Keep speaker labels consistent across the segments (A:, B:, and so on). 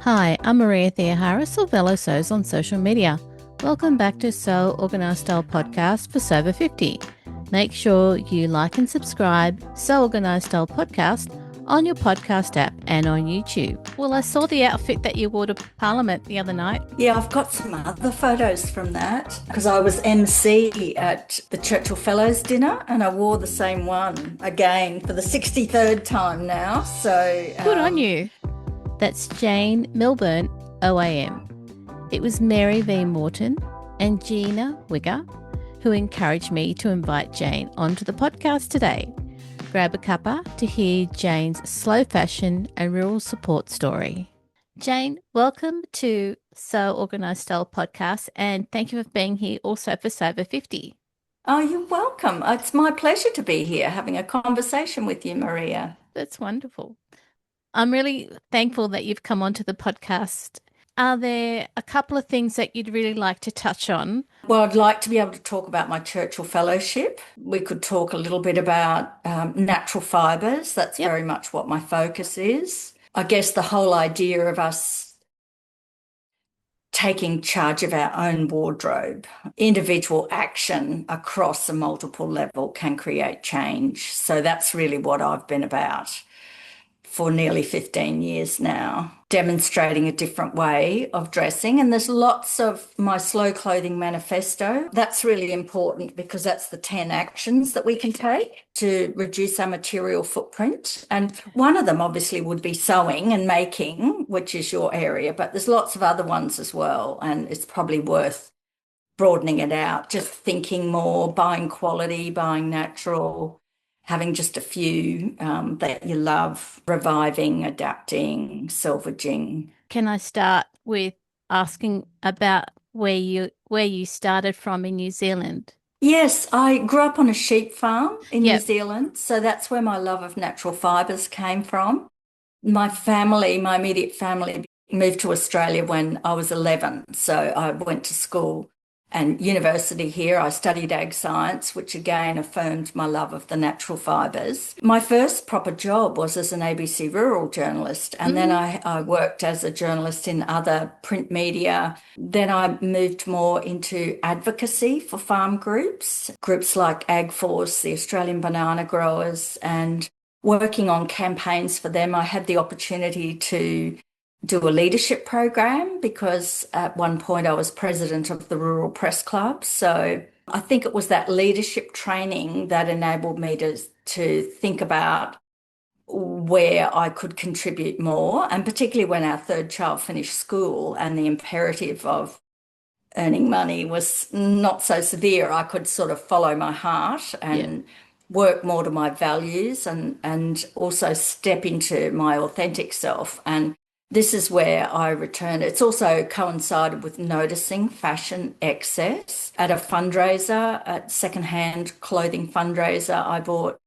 A: Hi, I'm Maria Thea Harris or Velo Sews on social media. Welcome back to Sew Organised Style podcast for Sober 50. Make sure you like and subscribe Sew Organised Style podcast on your podcast app and on YouTube. Well, I saw the outfit that you wore to Parliament the other night.
B: Yeah, I've got some other photos from that because I was MC at the Churchill Fellows dinner and I wore the same one again for the 63rd time now. So
A: Good on you. That's Jane Milburn OAM. It was Mary V. Morton and Jeanna Wigger who encouraged me to invite Jane onto the podcast today. Grab a cuppa to hear Jane's slow fashion and rural support story. Jane, welcome to Sew Organised Style podcast, and thank you for being here also for Sober 50.
B: Oh, you're welcome. It's my pleasure to be here having a conversation with you, Maria.
A: That's wonderful. I'm really thankful that you've come onto the podcast. Are there a couple of things that you'd really like to touch on?
B: Well, I'd like to be able to talk about my Churchill Fellowship. We could talk a little bit about natural fibres. That's
A: Yep.
B: very much what my focus is. I guess the whole idea of us taking charge of our own wardrobe, individual action across a multiple level can create change. So that's really what I've been about for nearly 15 years now, demonstrating a different way of dressing. And there's lots of my slow clothing manifesto. That's really important because that's the 10 actions that we can take to reduce our material footprint. And one of them obviously would be sewing and making, which is your area, but there's lots of other ones as well. And it's probably worth broadening it out, just thinking more, buying quality, buying natural, having just a few that you love, reviving, adapting, salvaging.
A: Can I start with asking about where you started from in New Zealand?
B: Yes, I grew up on a sheep farm in New
A: Yep.
B: Zealand, so that's where my love of natural fibres came from. My family, my immediate family, moved to Australia when I was 11, so I went to school and university here. I studied ag science, which again affirmed my love of the natural fibres. My first proper job was as an ABC rural journalist, and then I worked as a journalist in other print media. Then I moved more into advocacy for farm groups, groups like AgForce, the Australian Banana Growers, and working on campaigns for them. I had the opportunity to do a leadership program because at one point I was president of the Rural Press Club. So I think it was that leadership training that enabled me to think about where I could contribute more, and particularly when our third child finished school and the imperative of earning money was not so severe, I could sort of follow my heart
A: Yep.
B: and work more to my values and also step into my authentic self. And this is where I returned. It's also coincided with noticing fashion excess at a fundraiser, at secondhand clothing fundraiser. I bought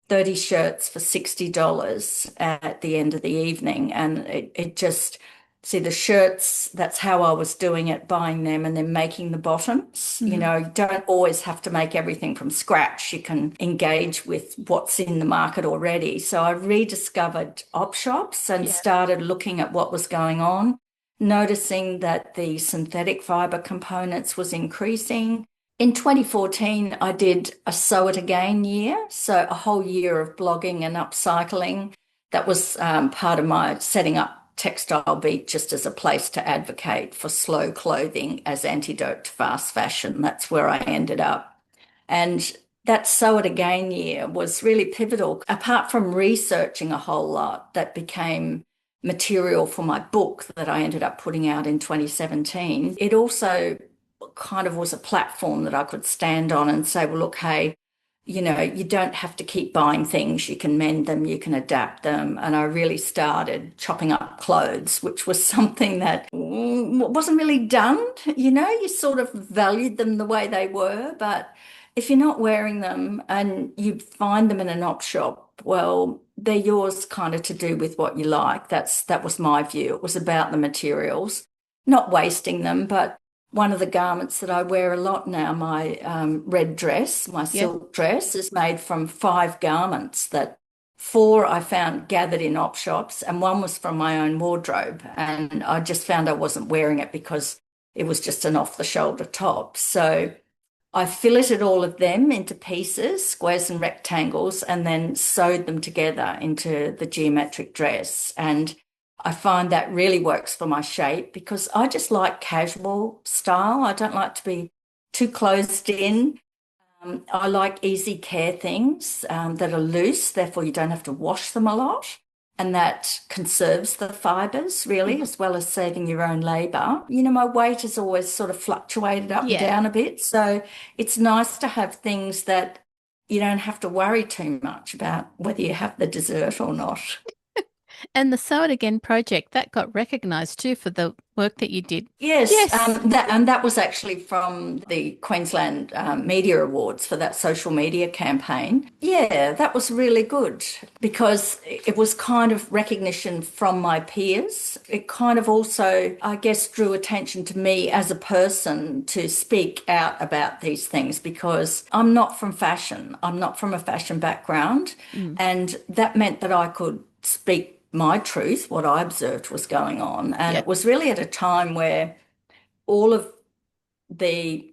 B: 30 shirts for $60 at the end of the evening. And it just, see, the shirts, that's how I was doing it, buying them and then making the bottoms. You know, you don't always have to make everything from scratch. You can engage with what's in the market already. So I rediscovered op shops and started looking at what was going on, noticing that the synthetic fiber components was increasing. In 2014, I did a Sew It Again year, so a whole year of blogging and upcycling. That was part of my setting up Textile Beat just as a place to advocate for slow clothing as antidote to fast fashion. That's where I ended up. And that Sew It Again year was really pivotal. Apart from researching a whole lot, that became material for my book that I ended up putting out in 2017. It also kind of was a platform that I could stand on and say, well, look, hey, you know, you don't have to keep buying things. You can mend them, you can adapt them. And I really started chopping up clothes, which was something that wasn't really done. You know, you sort of valued them the way they were. But if you're not wearing them and you find them in an op shop, well, they're yours kind of to do with what you like. That was my view. It was about the materials, not wasting them, but one of the garments that I wear a lot now, my red dress, my
A: Yep.
B: silk dress, is made from 5 garments that 4 I found gathered in op shops, and one was from my own wardrobe. And I just found I wasn't wearing it because it was just an off the shoulder top. So I filleted all of them into pieces, squares and rectangles, and then sewed them together into the geometric dress. And I find that really works for my shape because I just like casual style. I don't like to be too closed in. I like easy care things that are loose, therefore you don't have to wash them a lot. And that conserves the fibers really,
A: Mhm.
B: as well as saving your own labor. You know, my weight has always sort of fluctuated up and
A: Yeah.
B: down a bit. So it's nice to have things that you don't have to worry too much about whether you have the dessert or not.
A: And the Sew It Again project, that got recognised too for the work that you did.
B: Yes,
A: Yes.
B: that was actually from the Queensland Media Awards for that social media campaign. Yeah, that was really good because it was kind of recognition from my peers. It kind of also, I guess, drew attention to me as a person to speak out about these things because I'm not from fashion. I'm not from a fashion background,
A: Mm.
B: and that meant that I could speak my truth, what I observed was going on. And
A: Yeah.
B: it was really at a time where all of the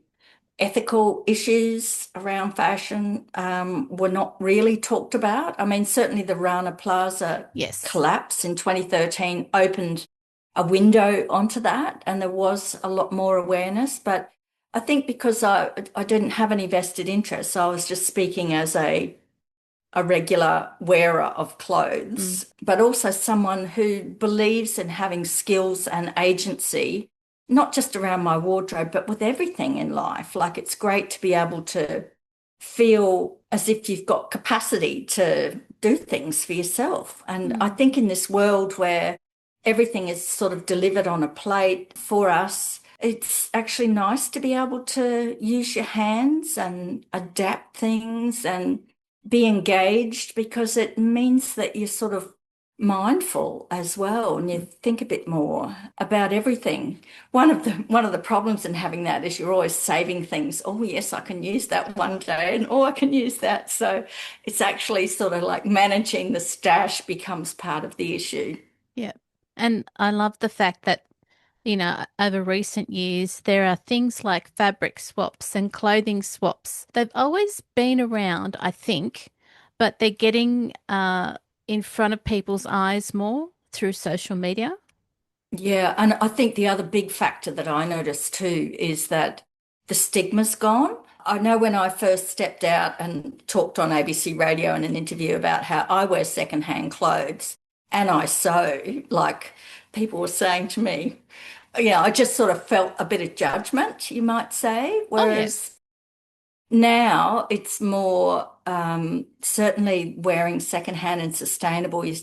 B: ethical issues around fashion were not really talked about. I mean, certainly the Rana Plaza
A: Yes.
B: collapse in 2013 opened a window onto that, and there was a lot more awareness. But I think because I didn't have any vested interest, so I was just speaking as a regular wearer of
A: Mm.
B: clothes, but also someone who believes in having skills and agency, not just around my wardrobe, but with everything in life. Like it's great to be able to feel as if you've got capacity to do things for yourself. And I
A: Mm.
B: think in this world where everything is sort of delivered on a plate for us, it's actually nice to be able to use your hands and adapt things and be engaged because it means that you're sort of mindful as well and you think a bit more about everything. One of the problems in having that is you're always saving things. Oh yes, I can use that one day and oh I can use that. So it's actually sort of like managing the stash becomes part of the issue.
A: Yeah. And I love the fact that, over recent years, there are things like fabric swaps and clothing swaps. They've always been around, I think, but they're getting in front of people's eyes more through social media.
B: Yeah, and I think the other big factor that I noticed too is that the stigma's gone. I know when I first stepped out and talked on ABC radio in an interview about how I wear secondhand clothes and I sew, like people were saying to me, I just sort of felt a bit of judgment, you might say.
A: Oh, yeah.
B: Whereas now it's more certainly wearing secondhand and sustainable. You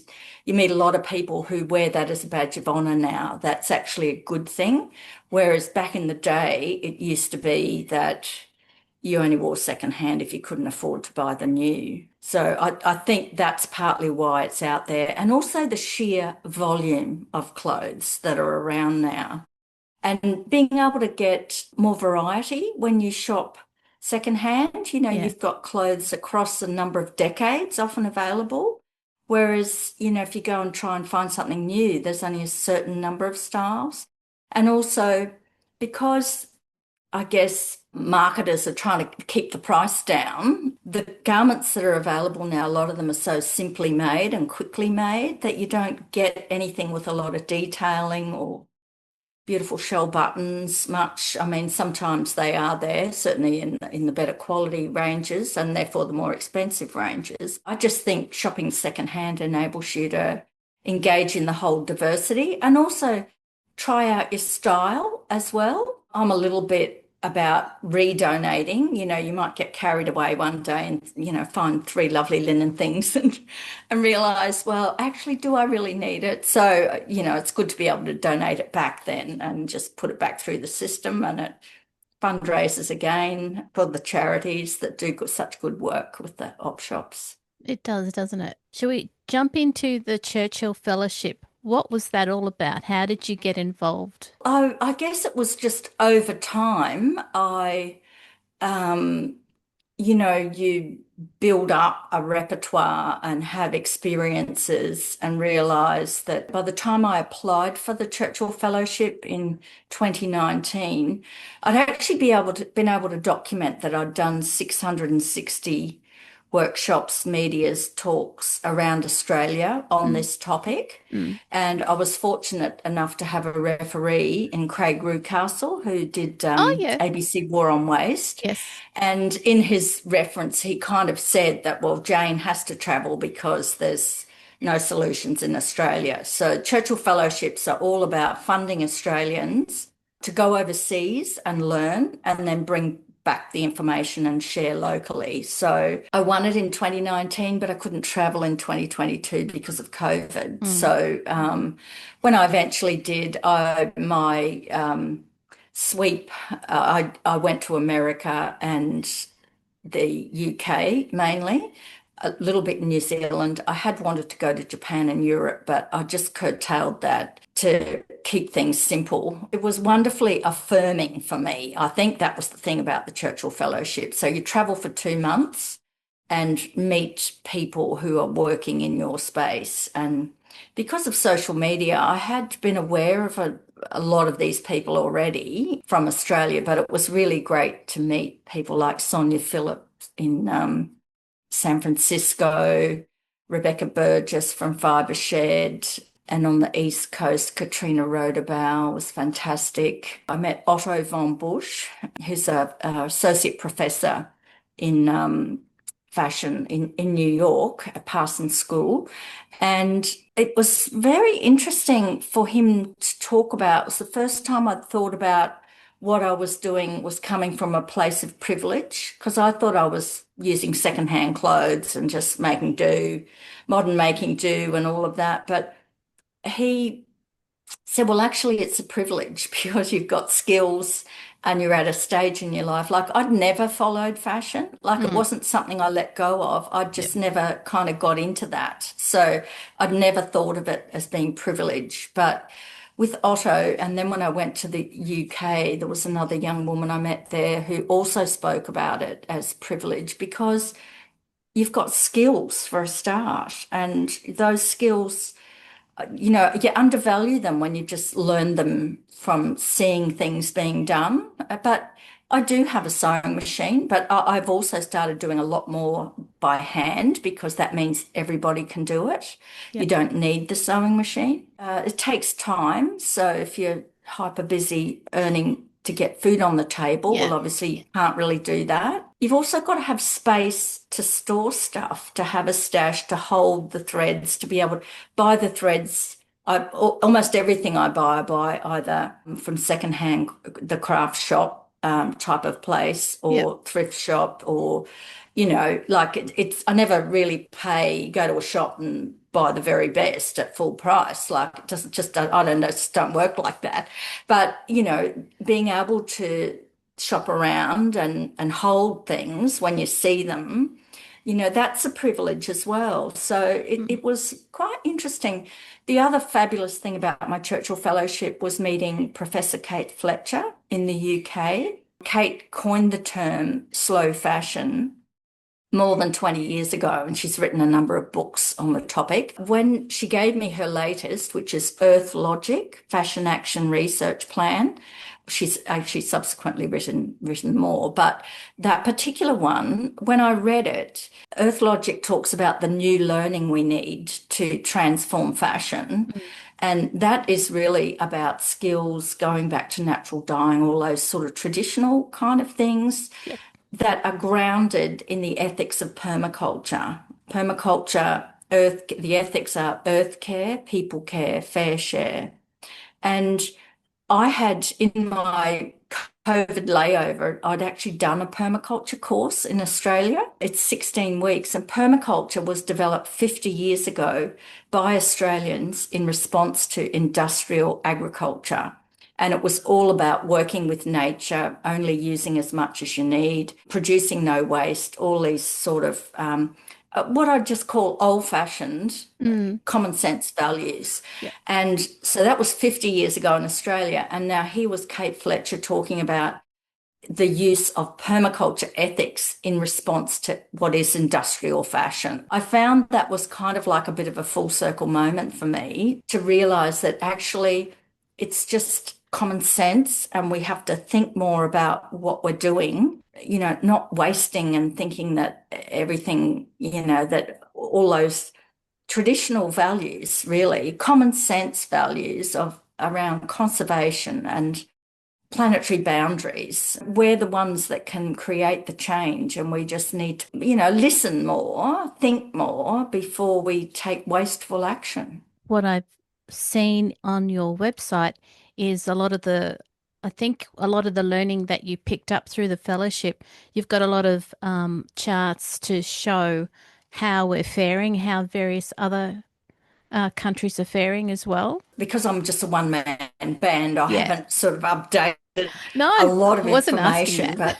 B: meet a lot of people who wear that as a badge of honor now. That's actually a good thing. Whereas back in the day, it used to be that you only wore secondhand if you couldn't afford to buy the new. So I think that's partly why it's out there. And also the sheer volume of clothes that are around now and being able to get more variety when you shop secondhand.
A: Yeah.
B: You've got clothes across a number of decades often available. Whereas, if you go and try and find something new, there's only a certain number of styles. And also because I guess marketers are trying to keep the price down, the garments that are available now, a lot of them are so simply made and quickly made that you don't get anything with a lot of detailing or beautiful shell buttons much. I mean, sometimes they are there, certainly in the better quality ranges and therefore the more expensive ranges. I just think shopping secondhand enables you to engage in the whole diversity and also try out your style as well. I'm a little bit about redonating. You might get carried away one day and, find 3 lovely linen things and realize, well, actually, do I really need it? So, it's good to be able to donate it back then and just put it back through the system and it fundraises again for the charities that do such good work with the op shops.
A: It does, doesn't it? Shall we jump into the Churchill Fellowship? What was that all about? How did you get involved?
B: I guess it was just over time. Um, you build up a repertoire and have experiences and realize that by the time I applied for the Churchill Fellowship in 2019, I'd actually been able to document that I'd done 660 workshops, medias, talks around Australia on
A: Mm,
B: this topic.
A: mm.
B: And I was fortunate enough to have a referee in Craig Rucastle who did
A: Oh, yeah.
B: ABC War on Waste.
A: Yes.
B: And in his reference, he kind of said that, well, Jane has to travel because there's no solutions in Australia. So Churchill Fellowships are all about funding Australians to go overseas and learn and then bring back the information and share locally. So I won it in 2019, but I couldn't travel in 2022 because of COVID.
A: Mm.
B: So when I eventually did, my sweep, I went to America and the UK mainly, a little bit in New Zealand. I had wanted to go to Japan and Europe, but I just curtailed that to keep things simple. It was wonderfully affirming for me. I think that was the thing about the Churchill Fellowship. So you travel for 2 months and meet people who are working in your space. And because of social media, I had been aware of a lot of these people already from Australia, but it was really great to meet people like Sonia Phillips in San Francisco, Rebecca Burgess from Fibre Shed, and on the East Coast, Katrina Roderbau was fantastic. I met Otto von Busch, who's a associate professor in fashion in New York at Parsons School. And it was very interesting for him to talk about. It was the first time I'd thought about what I was doing was coming from a place of privilege because I thought I was using secondhand clothes and just making do, modern making do, and all of that. But he said, well, actually, it's a privilege because you've got skills and you're at a stage in your life. Like, I'd never followed fashion. Like, it
A: Mm.
B: wasn't something I let go of. I
A: Yeah.
B: just never kind of got into that. So I'd never thought of it as being privilege. But with Otto, and then when I went to the UK, there was another young woman I met there who also spoke about it as privilege because you've got skills for a start, and those skills you undervalue them when you just learn them from seeing things being done. But I do have a sewing machine, but I've also started doing a lot more by hand because that means everybody can do it.
A: Yeah.
B: You don't need the sewing machine. It takes time. So if you're hyper busy earning to get food on the table,
A: Yeah.
B: well, obviously you can't really do that. You've also got to have space to store stuff, to have a stash, to hold the threads, to be able to buy the threads. Almost everything I buy either from secondhand, the craft shop type of place,
A: Yeah.
B: or thrift shop, or like it's. I never really go to a shop and buy the very best at full price. Like it doesn't just. I don't know. It just don't work like that. But being able to shop around and hold things when you see them, that's a privilege as well. So
A: Mm.
B: it was quite interesting. The other fabulous thing about my Churchill Fellowship was meeting Professor Kate Fletcher in the UK. Kate coined the term slow fashion more than 20 years ago, and she's written a number of books on the topic. When she gave me her latest, which is Earth Logic, Fashion Action Research Plan, she's actually subsequently written more, but that particular one, when I read it, Earth Logic talks about the new learning we need to transform fashion.
A: Mm.
B: And that is really about skills, going back to natural dyeing, all those sort of traditional kind of things
A: Yep.
B: that are grounded in the ethics of permaculture. The ethics are earth care, people care, fair share. And I had in my COVID layover, I'd actually done a permaculture course in Australia. It's 16 weeks, and permaculture was developed 50 years ago by Australians in response to industrial agriculture. And it was all about working with nature, only using as much as you need, producing no waste, all these sort of what I just call old-fashioned
A: Mm.
B: common sense values.
A: Yeah.
B: And so that was 50 years ago in Australia. And now here was Kate Fletcher talking about the use of permaculture ethics in response to what is industrial fashion. I found that was kind of like a bit of a full circle moment for me to realize that actually it's just common sense and we have to think more about what we're doing, not wasting and thinking that everything, that all those traditional values, really, common sense values of around conservation and planetary boundaries. We're the ones that can create the change, and we just need to, listen more, think more before we take wasteful action.
A: What I've seen on your website is I think a lot of the learning that you picked up through the fellowship, you've got a lot of charts to show how we're faring, how various other countries are faring as well.
B: Because I'm just a one man band, I
A: Yeah.
B: haven't sort of updated
A: No,
B: a
A: I
B: lot of
A: wasn't asking
B: information,
A: that.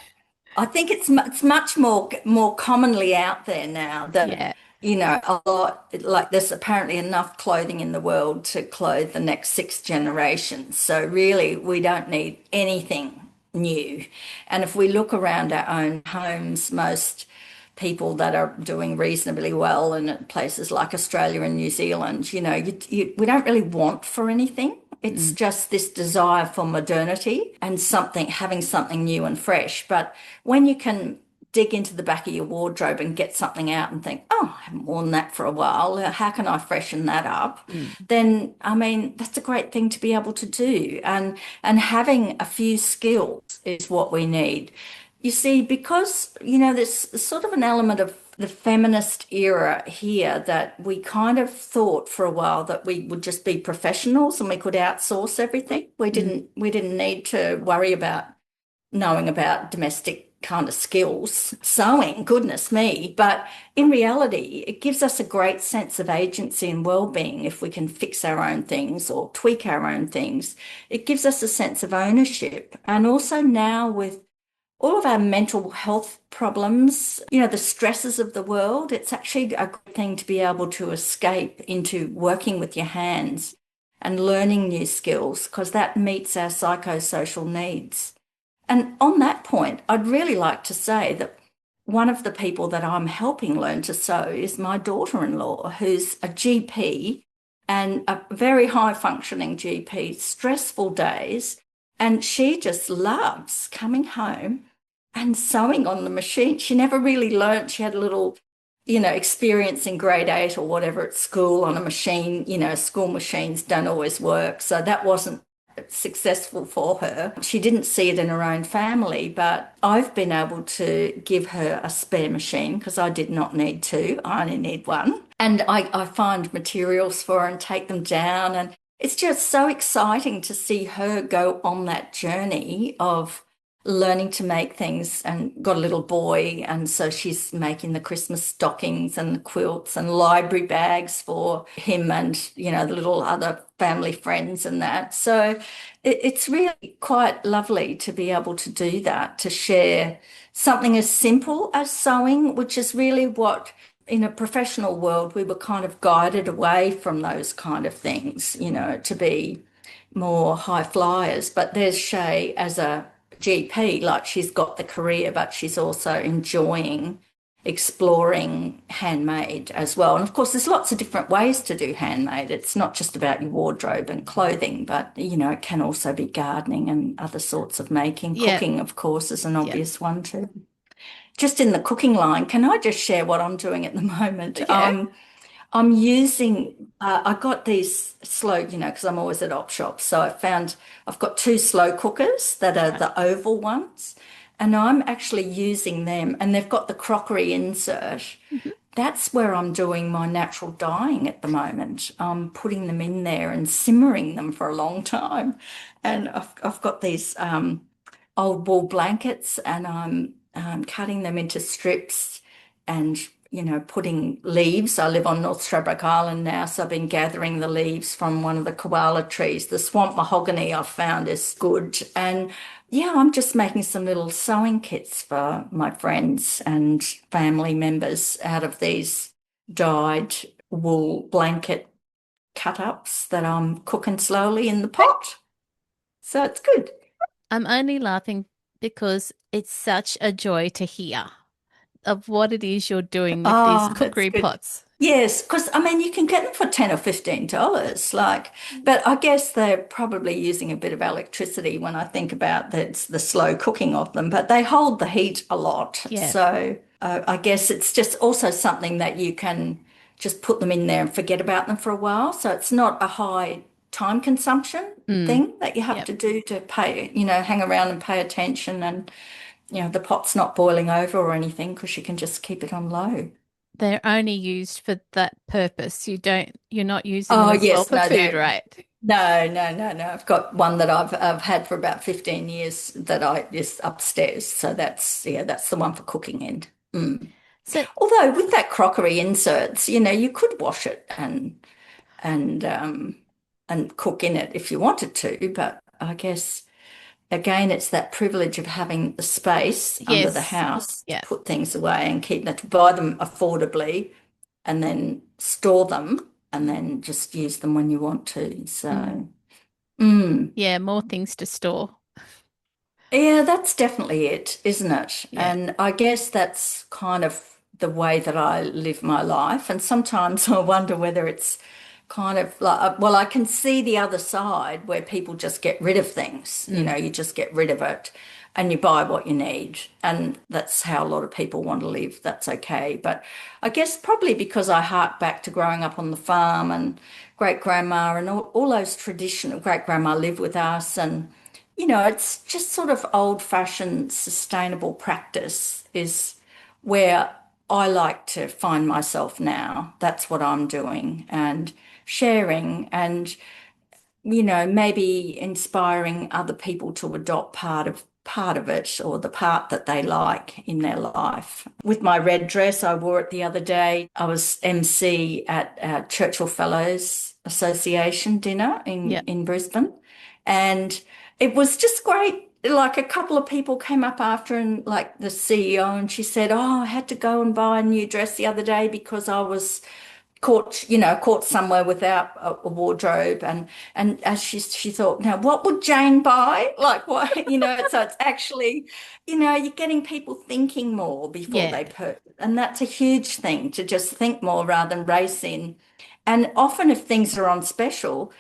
B: but I think it's much more commonly out there now that
A: Yeah.
B: a lot like there's apparently enough clothing in the world to clothe the next six generations. So really, we don't need anything new. And if we look around our own homes, most people that are doing reasonably well in places like Australia and New Zealand, we don't really want for anything. It's
A: Mm.
B: just this desire for modernity and having something new and fresh. But when you can dig into the back of your wardrobe and get something out and think, oh, I haven't worn that for a while. How can I freshen that up?
A: Mm.
B: Then, I mean, that's a great thing to be able to do. And having a few skills is what we need. You see, because, there's sort of an element of the feminist era here that we kind of thought for a while that we would just be professionals and we could outsource everything.
A: Mm.
B: We didn't need to worry about knowing about domestic kind of skills, sewing, goodness me. But in reality, it gives us a great sense of agency and well-being if we can fix our own things or tweak our own things. It gives us a sense of ownership. And also now with all of our mental health problems, the stresses of the world, it's actually a good thing to be able to escape into working with your hands and learning new skills because that meets our psychosocial needs. And on that point, I'd really like to say that one of the people that I'm helping learn to sew is my daughter-in-law, who's a GP and a very high functioning GP, stressful days. And she just loves coming home and sewing on the machine. She never really learnt. She had a little, experience in grade eight or whatever at school on a machine. School machines don't always work. So that wasn't successful for her. She didn't see it in her own family, but I've been able to give her a spare machine because I did not need two. I only need one. And I find materials for her and take them down. And it's just so exciting to see her go on that journey of learning to make things and got a little boy. And so she's making the Christmas stockings and the quilts and library bags for him and, the little other family friends and that. So it's really quite lovely to be able to do that, to share something as simple as sewing, which is really what in a professional world we were kind of guided away from those kind of things, to be more high flyers. But there's Shay as a GP, like she's got the career, but she's also enjoying exploring handmade as well. And of course, there's lots of different ways to do handmade. It's not just about your wardrobe and clothing, but it can also be gardening and other sorts of making.
A: Yeah.
B: Cooking, of course, is an
A: Yeah.
B: obvious one too. Just in the cooking line, can I just share what I'm doing at the moment?
A: Yeah.
B: I'm using, I got these slow, because I'm always at op shops. So I've got two slow cookers that are the oval ones, and I'm actually using them, and they've got the crockery insert.
A: Mhm.
B: That's where I'm doing my natural dyeing at the moment. I'm putting them in there and simmering them for a long time. And I've got these old wool blankets, and I'm cutting them into strips and putting leaves. I live on North Stradbroke Island now, so I've been gathering the leaves from one of the koala trees. The swamp mahogany I've found is good. And yeah, I'm just making some little sewing kits for my friends and family members out of these dyed wool blanket cut-ups that I'm cooking slowly in the pot. So it's good.
A: I'm only laughing because it's such a joy to hear of what it is you're doing with these
B: Oh, that's
A: cookery
B: good.
A: pots.
B: Yes, because I mean you can get them for $10 or $15. Like, but I guess they're probably using a bit of electricity when I think about the slow cooking of them, but they hold the heat a lot.
A: Yeah.
B: So I guess it's just also something that you can just put them in there and forget about them for a while. So it's not a high time consumption
A: Mm.
B: thing that you have
A: Yep.
B: to do to pay, hang around and pay attention and, the pot's not boiling over or anything because you can just keep it on low.
A: They're only used for that purpose. You're not using them
B: Oh
A: as well
B: yes,
A: for
B: no,
A: food,
B: they're
A: right?
B: no. I've got one that I've had for about 15 years that I just upstairs. So that's the one for cooking in. Mm.
A: So,
B: Although with that crockery inserts, you could wash it and and cook in it if you wanted to, but I guess again it's that privilege of having the space under the
A: yes.
B: house to
A: Yeah.
B: put things away and keep them to buy them affordably and then store them and then just use them when you want to.
A: Mm.
B: So, mm,
A: Yeah, more things to store.
B: yeah, that's definitely it, isn't it?
A: Yeah.
B: And I guess that's kind of the way that I live my life. And sometimes I wonder whether it's kind of like, well, I can see the other side where people just get rid of things.
A: Mm.
B: You just get rid of it and you buy what you need. And that's how a lot of people want to live. That's okay. But I guess probably because I hark back to growing up on the farm and great grandma and all those traditional great grandma lived with us and it's just sort of old-fashioned sustainable practice is where I like to find myself now. That's what I'm doing and sharing and, maybe inspiring other people to adopt part of it or the part that they like in their life. With my red dress, I wore it the other day. I was MC at Churchill Fellows Association dinner
A: Yep.
B: in Brisbane. And it was just great. Like a couple of people came up after and like the CEO and she said, "Oh, I had to go and buy a new dress the other day because I was caught somewhere without a wardrobe." And as she thought, now what would Jane buy? Like what, so it's actually, you're getting people thinking more before
A: Yeah.
B: they purchase. And that's a huge thing to just think more rather than race in. And often if things are on special,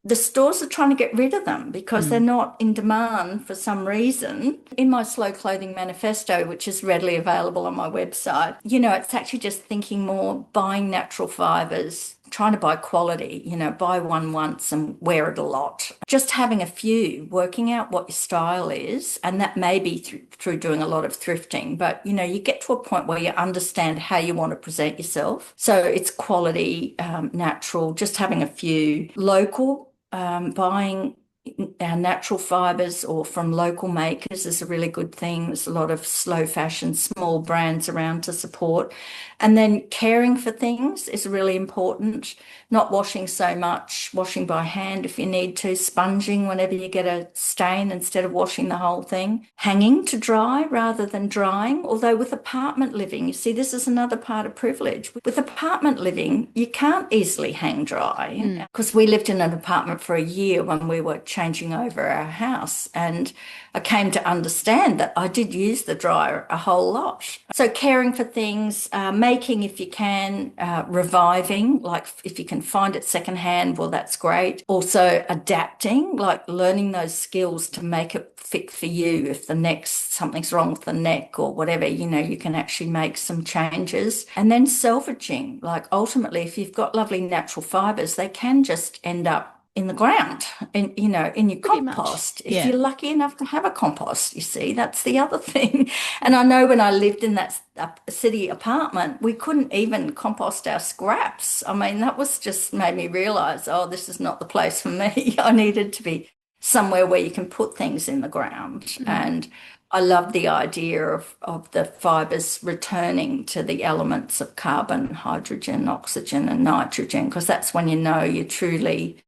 B: the stores are trying to get rid of them because they're
A: Mm.
B: not in demand for some reason. In my slow clothing manifesto, which is readily available on my website, it's actually just thinking more, buying natural fibers, trying to buy quality, buy one once and wear it a lot. Just having a few, working out what your style is. And that may be through doing a lot of thrifting, but you get to a point where you understand how you want to present yourself. So it's quality, natural, just having a few local buying our natural fibers or from local makers is a really good thing. There's a lot of slow fashion, small brands around to support. And then caring for things is really important. Not washing so much, washing by hand if you need to, sponging whenever you get a stain instead of washing the whole thing, hanging to dry rather than drying. Although with apartment living, you see, this is another part of privilege. With apartment living, you can't easily hang dry
A: Mm.
B: because we lived in an apartment for a year when we were changing over our house. And I came to understand that I did use the dryer a whole lot. So caring for things, making if you can, reviving, like if you can find it secondhand, well, that's great. Also adapting, like learning those skills to make it fit for you. If something's wrong with the neck or whatever, you can actually make some changes. And then salvaging, like ultimately, if you've got lovely natural fibers, they can just end up in the ground, in your
A: Pretty much.
B: compost, if
A: Yeah.
B: you're lucky enough to have a compost, you see, that's the other thing. And I know when I lived in that city apartment, we couldn't even compost our scraps. I mean, that was just made me realize, oh, this is not the place for me. I needed to be somewhere where you can put things in the ground.
A: Mm.
B: And I love the idea of the fibers returning to the elements of carbon, hydrogen, oxygen, and nitrogen, because that's when you know you're truly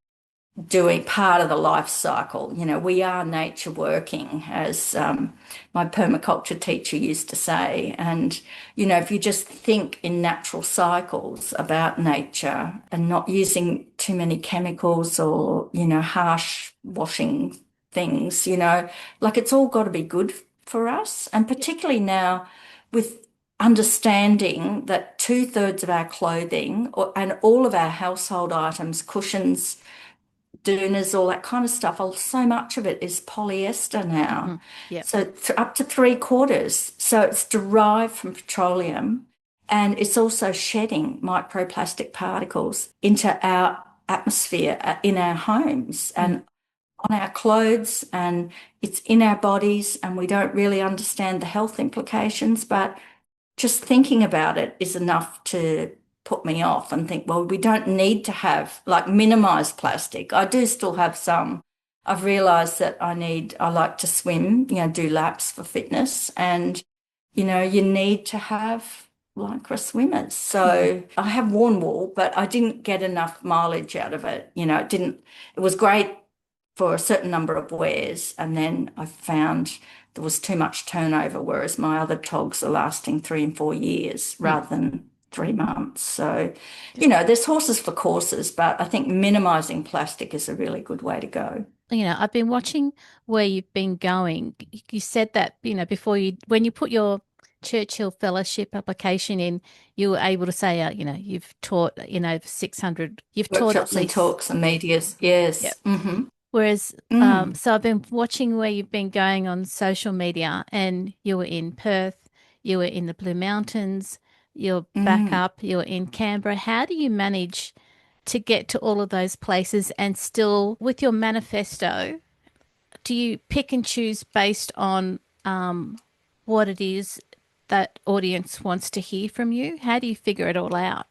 B: doing part of the life cycle. We are nature working, as my permaculture teacher used to say. And, if you just think in natural cycles about nature and not using too many chemicals or, harsh washing things, like it's all got to be good for us. And
A: Yeah.
B: particularly now with understanding that two-thirds of our clothing and all of our household items, cushions, doonas, all that kind of stuff, so much of it is polyester now.
A: Mhm. Yep.
B: So up to three-quarters. So it's derived from petroleum and it's also shedding microplastic particles into our atmosphere in our homes
A: Mm.
B: and on our clothes, and it's in our bodies, and we don't really understand the health implications, but just thinking about it is enough to put me off and think, well, we don't need to have like minimize plastic. I do still have some. I've realized that I like to swim, do laps for fitness, and, you need to have lycra swimmers.
A: Mhm.
B: So I have worn wool, but I didn't get enough mileage out of it. It was great for a certain number of wears, and then I found there was too much turnover, whereas my other togs are lasting 3 and 4 years
A: Mm.
B: rather than 3 months. So,
A: Yeah.
B: there's horses for courses, but I think minimizing plastic is a really good way to go.
A: I've been watching where you've been going. You said that, before when you put your Churchill Fellowship application in, you were able to say, you've taught, 600, you've taught at
B: Workshops and
A: least,
B: talks and medias,
A: yeah.
B: yes. Mm-hmm.
A: Whereas,
B: Mm,
A: so I've been watching where you've been going on social media, and you were in Perth, you were in the Blue Mountains, you're back
B: mm.
A: up, you're in Canberra. How do you manage to get to all of those places and still, with your manifesto, do you pick and choose based on what it is that audience wants to hear from you? How do you figure it all out?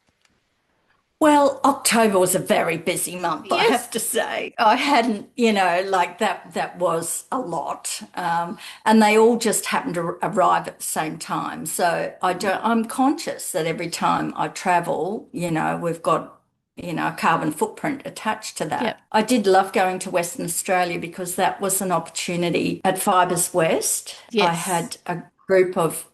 B: Well, October was a very busy month, I
A: Yes.
B: have to say. I hadn't, like that was a lot. And they all just happened to arrive at the same time. So I'm conscious that every time I travel, we've got, a carbon footprint attached to
A: Yep.
B: that. I did love going to Western Australia because that was an opportunity at Fibres West. I
A: Yes.
B: had a group of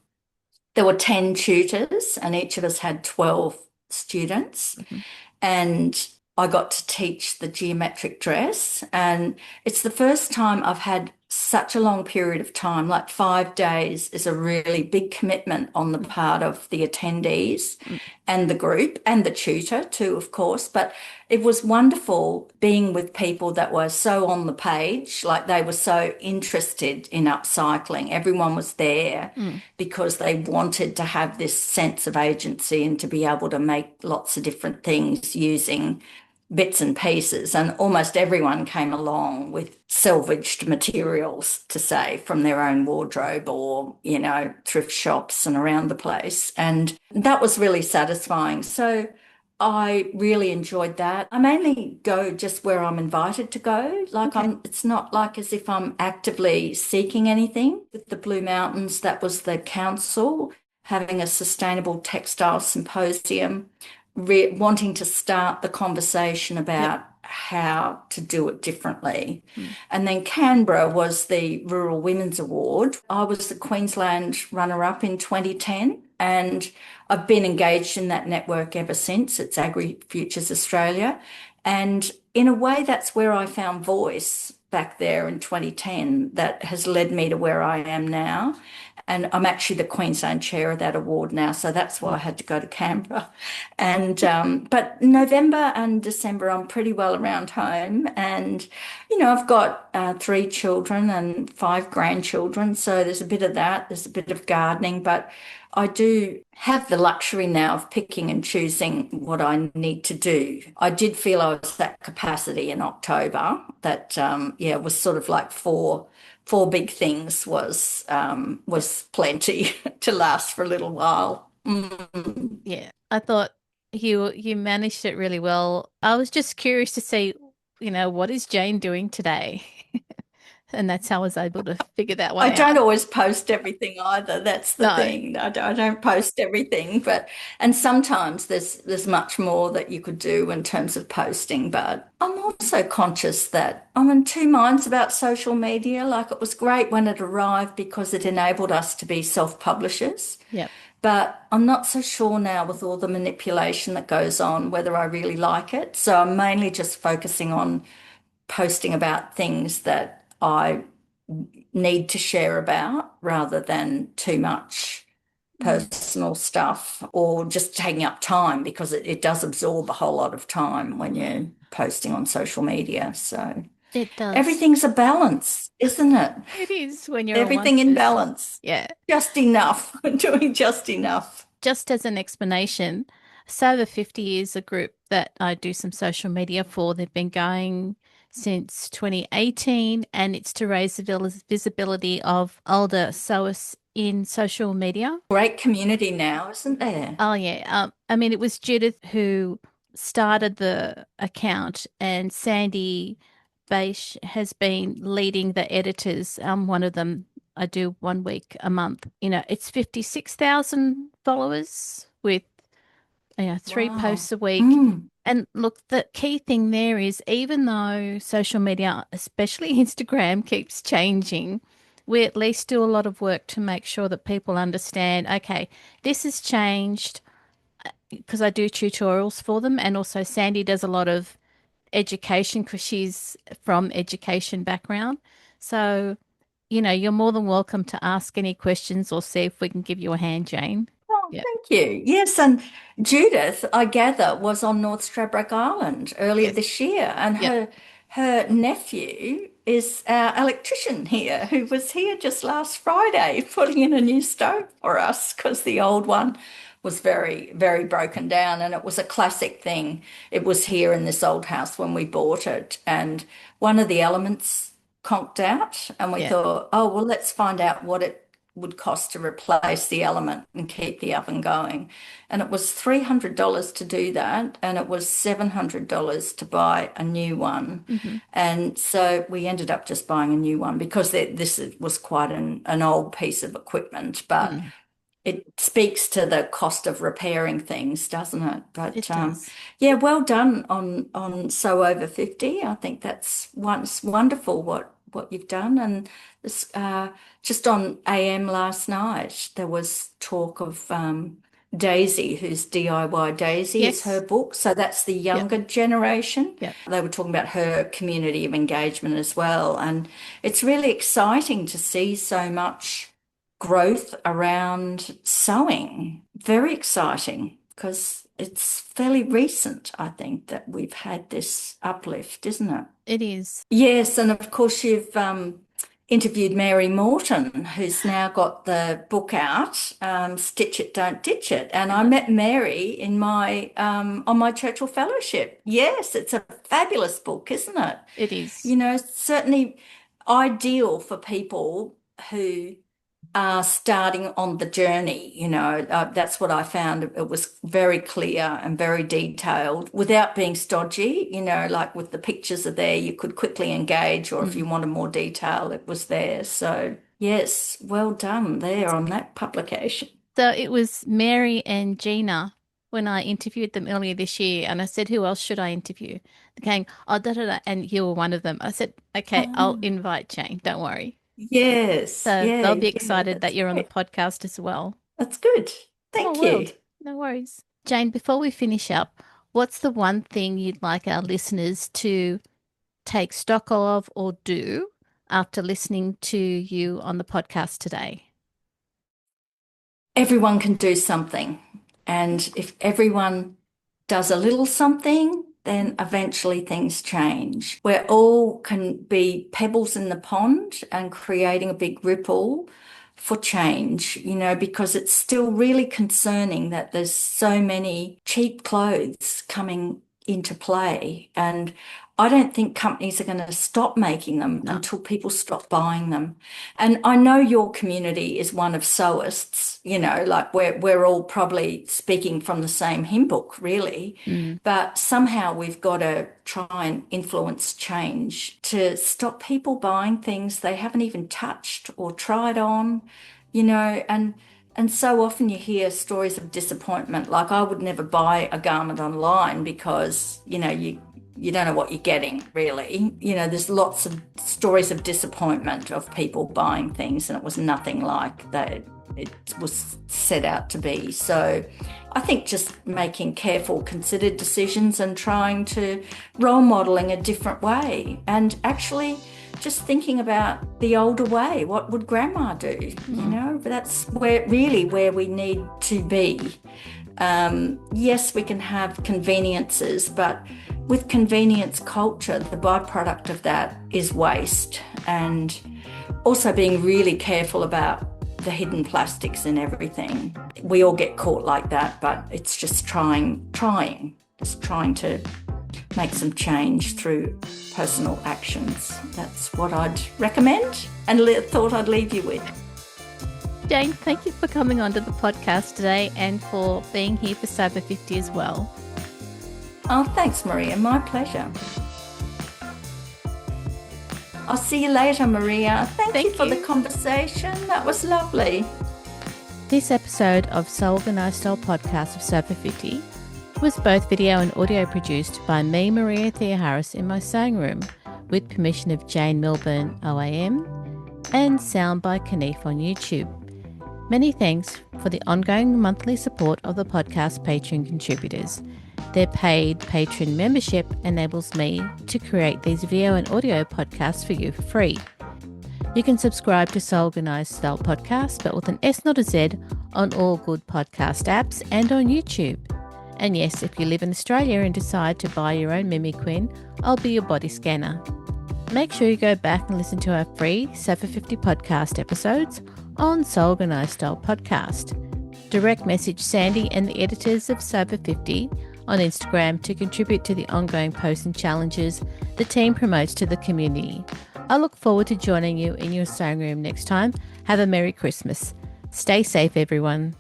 B: there were 10 tutors, and each of us had 12 students.
A: Mhm.
B: And I got to teach the geometric dress. And it's the first time I've had such a long period of time, like 5 days is a really big commitment on the
A: Mm.
B: part of the attendees
A: Mm.
B: and the group and the tutor too, of course. But it was wonderful being with people that were so on the page, like they were so interested in upcycling. Everyone was there
A: Mm.
B: because they wanted to have this sense of agency and to be able to make lots of different things using bits and pieces. And almost everyone came along with salvaged materials, to say, from their own wardrobe or, thrift shops and around the place. And that was really satisfying. So I really enjoyed that. I mainly go just where I'm invited to go.
A: Okay.
B: It's not like as if I'm actively seeking anything. With the Blue Mountains, that was the council having a sustainable textile symposium, wanting to start the conversation
A: Yep.
B: about how to do it differently.
A: Mm.
B: And then Canberra was the Rural Women's Award. I was the Queensland runner-up in 2010, and I've been engaged in that network ever since. It's Agri Futures Australia. And in a way, that's where I found voice back there in 2010 that has led me to where I am now. And I'm actually the Queensland chair of that award now. So that's why I had to go to Canberra. And, but November and December, I'm pretty well around home. And, I've got 3 children and 5 grandchildren. So there's a bit of that. There's a bit of gardening. But I do have the luxury now of picking and choosing what I need to do. I did feel I was at capacity in October. That was sort of like four big things was plenty to last for a little while. Mm.
A: Yeah. I thought you managed it really well. I was just curious to see, what is Jane doing today? And that's how I was able to figure that one
B: I
A: out.
B: don't always post everything either. That's the
A: No.
B: thing. I don't post everything, and sometimes there's much more that you could do in terms of posting. But I'm also conscious that I'm in two minds about social media. Like it was great when it arrived because it enabled us to be self-publishers.
A: Yep.
B: But I'm not so sure now with all the manipulation that goes on whether I really like it. So I'm mainly just focusing on posting about things that I need to share about rather than too much personal stuff or just taking up time, because it does absorb a whole lot of time when you're posting on social media. So
A: It does.
B: everything's a balance, isn't it?
A: It is when you're a one
B: Everything in
A: person.
B: balance.
A: Yeah.
B: Just enough. Doing just enough.
A: Just as an explanation, Sober 50 is a group that I do some social media for. They've been going since 2018, and it's to raise the visibility of older sewers in social media.
B: Great community now, isn't there?
A: Oh, yeah. I mean, it was Judith who started the account, and Sandy Beish has been leading the editors. I'm one of them. I do 1 week a month. It's 56,000 followers with, 3 posts
B: Wow.
A: a week.
B: Mm.
A: And look, the key thing there is, even though social media, especially Instagram, keeps changing, we at least do a lot of work to make sure that people understand, okay, this has changed, because I do tutorials for them. And also Sandy does a lot of education because she's from education background. So, you're more than welcome to ask any questions or see if we can give you a hand, Jane.
B: Oh,
A: Yep.
B: thank you. Yes, and Judith, I gather, was on North Stradbroke Island earlier
A: Yes.
B: this year, and
A: Yep.
B: her nephew is our electrician here, who was here just last Friday putting in a new stove for us because the old one was very, very broken down, and it was a classic thing. It was here in this old house when we bought it, and one of the elements conked out, and we
A: Yeah.
B: thought, oh, well, let's find out what it would cost to replace the element and keep the oven going. And it was $300 to do that, and it was $700 to buy a new one.
A: Hmm.
B: And so we ended up just buying a new one because this was quite an old piece of equipment, but
A: Mm,
B: it speaks to the cost of repairing things, doesn't it? But
A: it does.
B: yeah, well done on So Over 50. I think that's once wonderful what you've done. And this, just on AM last night, there was talk of Daisy, who's DIY Daisy is her
A: Yes.
B: book. So that's the
A: Yep.
B: younger generation.
A: Yep.
B: They were talking about her community of engagement as well. And it's really exciting to see so much growth around sewing. Very exciting because it's fairly recent, I think, that we've had this uplift, isn't it?
A: It is.
B: Yes, and of course you've interviewed Mary Morton, who's now got the book out, Stitch It, Don't Ditch It. And I
A: Uh-huh.
B: met Mary in my on my Churchill Fellowship. Yes, it's a fabulous book, isn't it?
A: It is.
B: You know, certainly ideal for people who are starting on the journey. That's what I found. It was very clear and very detailed without being stodgy, like with the pictures are there, you could quickly engage, or if you
A: Mm.
B: wanted more detail, it was there. So, yes, well done there on that publication.
A: So it was Mary and Jeanna when I interviewed them earlier this year, and I said, "Who else should I interview?" They're going, "Oh, da da da," and you were one of them. I said, "Okay, I'll
B: Oh,
A: invite Jane. Don't worry."
B: yes,
A: So
B: yeah,
A: they'll be
B: yeah,
A: excited that
B: that's
A: you're on the
B: great.
A: podcast as well.
B: That's good.
A: Small
B: Thank you.
A: world. No worries. Jane, before we finish up, what's the one thing you'd like our listeners to take stock of or do after listening to you on the podcast today?
B: Everyone can do something. And if everyone does a little something, then eventually things change. We all can be pebbles in the pond and creating a big ripple for change, because it's still really concerning that there's so many cheap clothes coming into play. And I don't think companies are going to stop making them
A: No.
B: until people stop buying them. And I know your community is one of sewists, like we're all probably speaking from the same hymn book, really.
A: Mm.
B: But somehow we've got to try and influence change to stop people buying things they haven't even touched or tried on, and so often you hear stories of disappointment. Like I would never buy a garment online because, you don't know what you're getting, really. There's lots of stories of disappointment of people buying things, and it was nothing like that it was set out to be. So I think just making careful, considered decisions and trying to role modeling a different way. And actually, just thinking about the older way. What would grandma do? You know, but that's where we need to be. Yes, we can have conveniences, but with convenience culture, the byproduct of that is waste, and also being really careful about the hidden plastics and everything. We all get caught like that, but it's just trying to make some change through personal actions. That's what I'd recommend and thought I'd leave you with.
A: Jane, thank you for coming onto the podcast today and for being here for Sober 50 as well.
B: Oh, thanks, Maria. My pleasure. I'll see you later, Maria. Thank you for the conversation. That was lovely.
A: This episode of So Organised Style podcast of Sober 50 was both video and audio produced by me, Maria Theoharis, in my sewing room with permission of Jane Milburn OAM, and sound by Kanife on YouTube. Many thanks for the ongoing monthly support of the podcast Patreon contributors. Their paid Patreon membership enables me to create these video and audio podcasts for you for free. You can subscribe to So Organised Style podcast, but with an S, not a Z, on all good podcast apps and on YouTube. And yes, if you live in Australia and decide to buy your own Mimi Queen, I'll be your body scanner. Make sure you go back and listen to our free Sober 50 podcast episodes on So Organised Style podcast. Direct message Sandy and the editors of Sober 50 on Instagram to contribute to the ongoing posts and challenges the team promotes to the community. I look forward to joining you in your sewing room next time. Have a Merry Christmas. Stay safe, everyone.